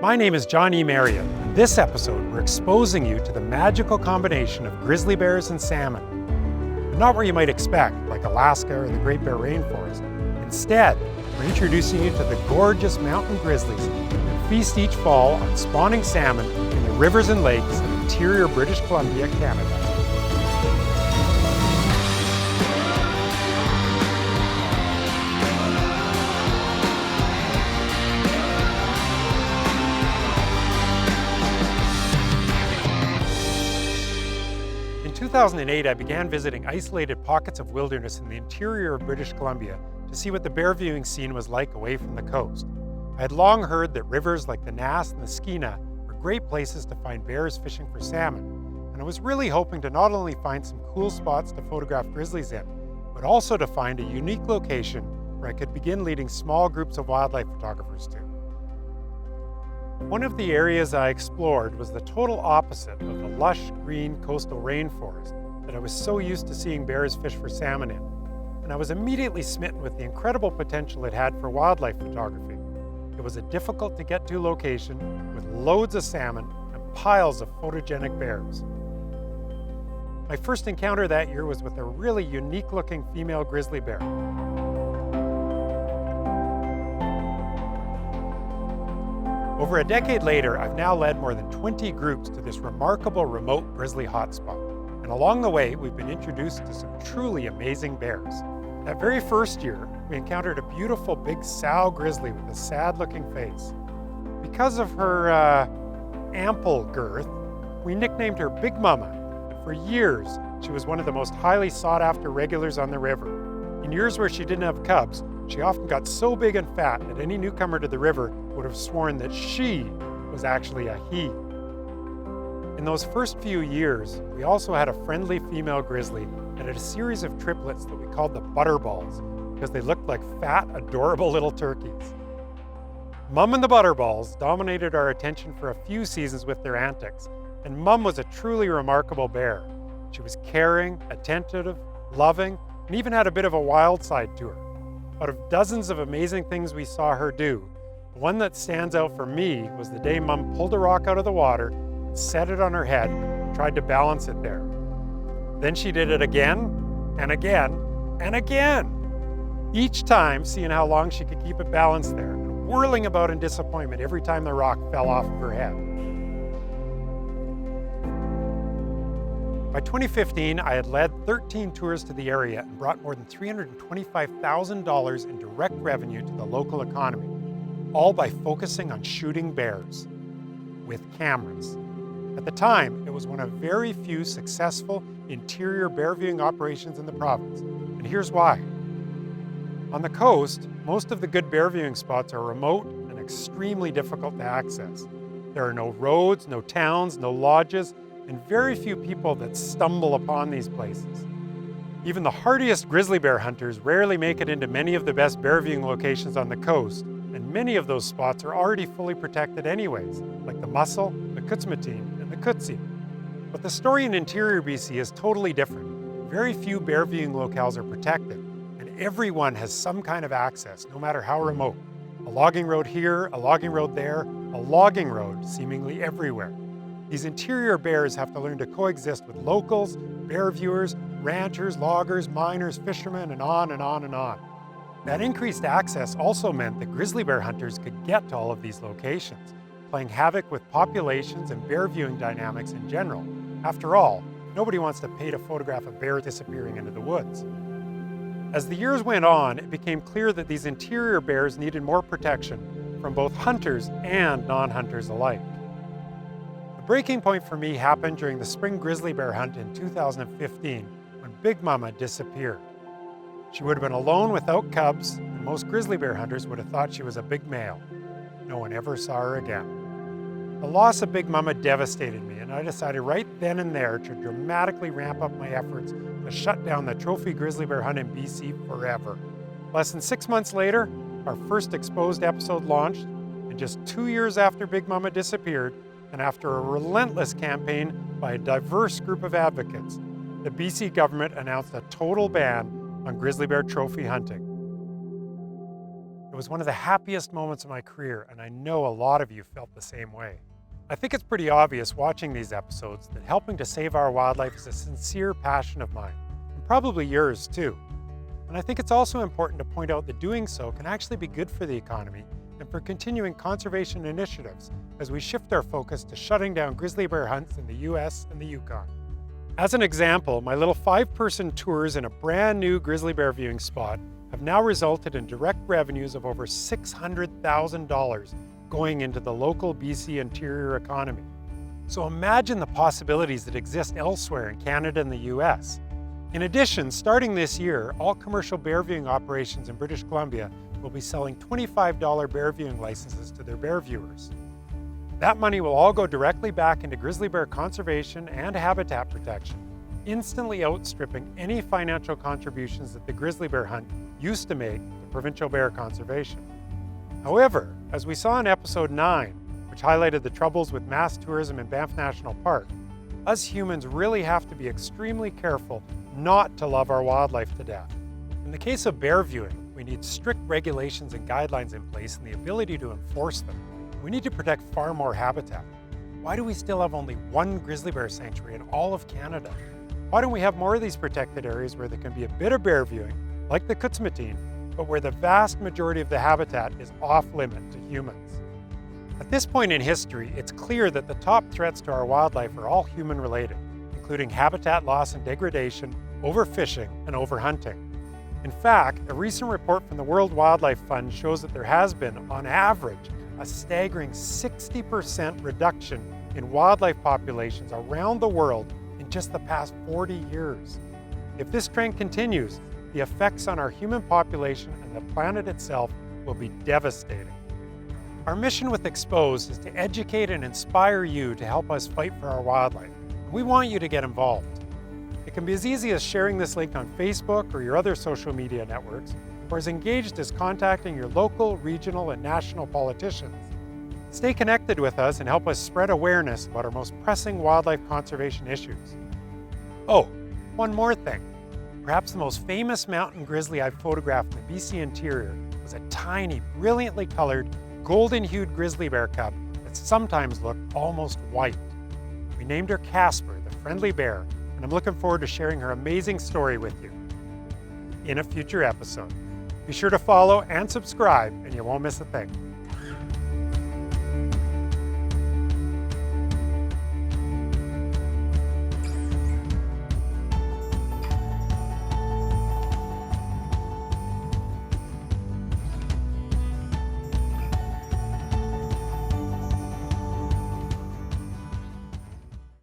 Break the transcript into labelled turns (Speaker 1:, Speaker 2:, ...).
Speaker 1: My name is John E. Marriott. In this episode, we're exposing you to the magical combination of grizzly bears and salmon. But not where you might expect, like Alaska or the Great Bear Rainforest. Instead, we're introducing you to the gorgeous mountain grizzlies that feast each fall on spawning salmon in the rivers and lakes of interior British Columbia, Canada. In 2008, I began visiting isolated pockets of wilderness in the interior of British Columbia to see what the bear viewing scene was like away from the coast. I had long heard that rivers like the Nass and the Skeena were great places to find bears fishing for salmon, and I was really hoping to not only find some cool spots to photograph grizzlies in, but also to find a unique location where I could begin leading small groups of wildlife photographers to. One of the areas I explored was the total opposite of the lush green coastal rainforest that I was so used to seeing bears fish for salmon in, and I was immediately smitten with the incredible potential it had for wildlife photography. It was a difficult to get to location with loads of salmon and piles of photogenic bears. My first encounter that year was with a really unique looking female grizzly bear. Over a decade later, I've now led more than 20 groups to this remarkable remote grizzly hotspot. And along the way, we've been introduced to some truly amazing bears. That very first year, we encountered a beautiful big sow grizzly with a sad-looking face. Because of her ample girth, we nicknamed her Big Momma. For years, she was one of the most highly sought-after regulars on the river. In years where she didn't have cubs, she often got so big and fat that any newcomer to the river would have sworn that she was actually a he. In those first few years, we also had a friendly female grizzly and had a series of triplets that we called the Butterballs because they looked like fat, adorable little turkeys. Mum and the Butterballs dominated our attention for a few seasons with their antics, and Mum was a truly remarkable bear. She was caring, attentive, loving, and even had a bit of a wild side to her. Out of dozens of amazing things we saw her do, the one that stands out for me was the day Mum pulled a rock out of the water, set it on her head, and tried to balance it there. Then she did it again, and again, and again. Each time seeing how long she could keep it balanced there, and whirling about in disappointment every time the rock fell off of her head. By 2015, I had led 13 tours to the area and brought more than $325,000 in direct revenue to the local economy, all by focusing on shooting bears with cameras. At the time, it was one of very few successful interior bear viewing operations in the province, and here's why. On the coast, most of the good bear viewing spots are remote and extremely difficult to access. There are no roads, no towns, no lodges, and very few people that stumble upon these places. Even the hardiest grizzly bear hunters rarely make it into many of the best bear viewing locations on the coast, and many of those spots are already fully protected anyways, like the Mussel, the Chilcotin, and the Coetzee. But the story in interior BC is totally different. Very few bear viewing locales are protected, and everyone has some kind of access, no matter how remote. A logging road here, a logging road there, a logging road seemingly everywhere. These interior bears have to learn to coexist with locals, bear viewers, ranchers, loggers, miners, fishermen, and on and on and on. That increased access also meant that grizzly bear hunters could get to all of these locations, playing havoc with populations and bear viewing dynamics in general. After all, nobody wants to pay to photograph a bear disappearing into the woods. As the years went on, it became clear that these interior bears needed more protection from both hunters and non-hunters alike. The breaking point for me happened during the spring grizzly bear hunt in 2015 when Big Momma disappeared. She would have been alone without cubs, and most grizzly bear hunters would have thought she was a big male. No one ever saw her again. The loss of Big Momma devastated me, and I decided right then and there to dramatically ramp up my efforts to shut down the trophy grizzly bear hunt in BC forever. Less than 6 months later, our first exposed episode launched, and just 2 years after Big Momma disappeared, and after a relentless campaign by a diverse group of advocates, the BC government announced a total ban on grizzly bear trophy hunting. It was one of the happiest moments of my career, and I know a lot of you felt the same way. I think it's pretty obvious watching these episodes that helping to save our wildlife is a sincere passion of mine, and probably yours too. And I think it's also important to point out that doing so can actually be good for the economy and for continuing conservation initiatives as we shift our focus to shutting down grizzly bear hunts in the US and the Yukon. As an example, my little 5-person tours in a brand new grizzly bear viewing spot have now resulted in direct revenues of over $600,000 going into the local BC interior economy. So imagine the possibilities that exist elsewhere in Canada and the US. In addition, starting this year, all commercial bear viewing operations in British Columbia will be selling $25 bear viewing licenses to their bear viewers. That money will all go directly back into grizzly bear conservation and habitat protection, instantly outstripping any financial contributions that the grizzly bear hunt used to make to provincial bear conservation. However, as we saw in episode 9, which highlighted the troubles with mass tourism in Banff National Park, us humans really have to be extremely careful not to love our wildlife to death. In the case of bear viewing, we need strict regulations and guidelines in place and the ability to enforce them. We need to protect far more habitat. Why do we still have only one grizzly bear sanctuary in all of Canada? Why don't we have more of these protected areas where there can be a bit of bear viewing, like the Chilcotin, but where the vast majority of the habitat is off limit to humans? At this point in history, it's clear that the top threats to our wildlife are all human related, including habitat loss and degradation, overfishing, and overhunting. In fact, a recent report from the World Wildlife Fund shows that there has been, on average, a staggering 60% reduction in wildlife populations around the world in just the past 40 years. If this trend continues, the effects on our human population and the planet itself will be devastating. Our mission with Exposed is to educate and inspire you to help us fight for our wildlife. We want you to get involved. It can be as easy as sharing this link on Facebook or your other social media networks, or as engaged as contacting your local, regional, and national politicians. Stay connected with us and help us spread awareness about our most pressing wildlife conservation issues. Oh, one more thing. Perhaps the most famous mountain grizzly I've photographed in the BC interior was a tiny, brilliantly colored, golden-hued grizzly bear cub that sometimes looked almost white. We named her Casper, the friendly bear, and I'm looking forward to sharing her amazing story with you in a future episode. Be sure to follow and subscribe, and you won't miss a thing.